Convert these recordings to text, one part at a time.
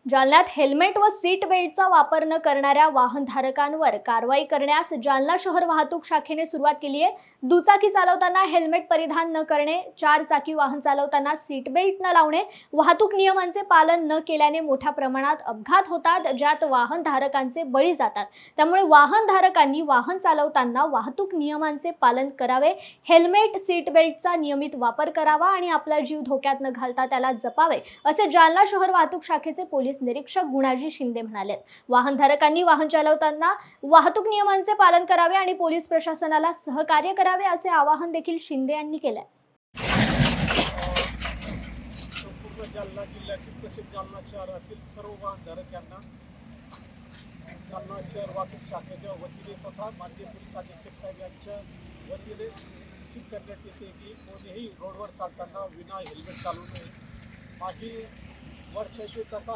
जालन्यात हेल्मेट व सीट बेल्टचा वापर न करणाऱ्या वाहनधारकांवर कारवाई करण्यास जालना शहर वाहतूक शाखेने सुरुवात केली आहे। दुचाकी चालवताना हेल्मेट परिधान न करणे, चार चाकी वाहन चालवताना सीट बेल्ट न लावणे, वाहतूक नियमांचे पालन न केल्याने मोठ्या प्रमाणात अपघात होतात, ज्यात वाहनधारकांचे बळी जातात। त्यामुळे वाहनधारकांनी वाहन चालवताना वाहतूक नियमांचे पालन करावे, हेल्मेट सीट बेल्टचा नियमित वापर करावा आणि आपला जीव धोक्यात न घालता त्याला जपावे, असे जालना शहर वाहतूक शाखेचे पोलीस निरीक्षक गुणाजी शिंदे म्हणाले। वाहनधारकांनी वाहन चालवताना वाहतूक नियमांचे पालन करावे आणि पोलीस प्रशासनाला सहकार्य करावे, असे आवाहन देखील शिंदे यांनी केले। संपूर्ण जालना जिल्ह्यातील तसेच जालना शहरातील सर्व वाहनधारकांना जालना शहर वाहतूक शाखेच्या वतीने तथा माननीय पोलीस अधीक्षक साहेब यांच्या वतीने सूचित करण्यात येते की कोणीही रोडवर चालताना विना हेल्मेट चालवू नये। मागील वर्षाचे तथा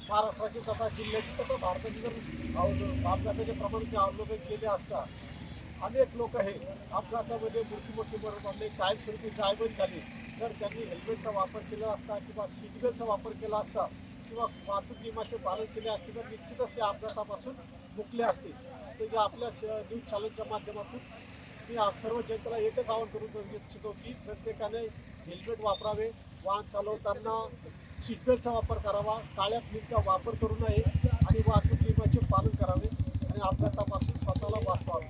महाराष्ट्राचे तथा जिल्ह्याचे तथा भारताचे जर अपघाताचे प्रमाण जे अवलोकन केले असता अनेक लोक हे अपघातामध्ये मृत्युमुखी मरणे कायमस्वरूपी जायबंद झाले। तर त्यांनी हेल्मेटचा वापर केला असता किंवा सीटबेल्टचा वापर केला असता किंवा वाहतूक नियमाचे पालन केले असते तर निश्चितच ते अपघातापासून मुकले असते। तर आपल्या न्यूज चॅनलच्या माध्यमातून मी सर्व जनतेला एकच आवाहन करून इच्छितो की प्रत्येकाने हेल्मेट वापरावे, वाहन चालवताना सीटबेल्टचा वापर करावा, काळ्या फिल्मचा वापर करू नये आणि वाहतूक नियमाचे पालन करावे आणि अपघातापासून स्वतःला वाचवावे।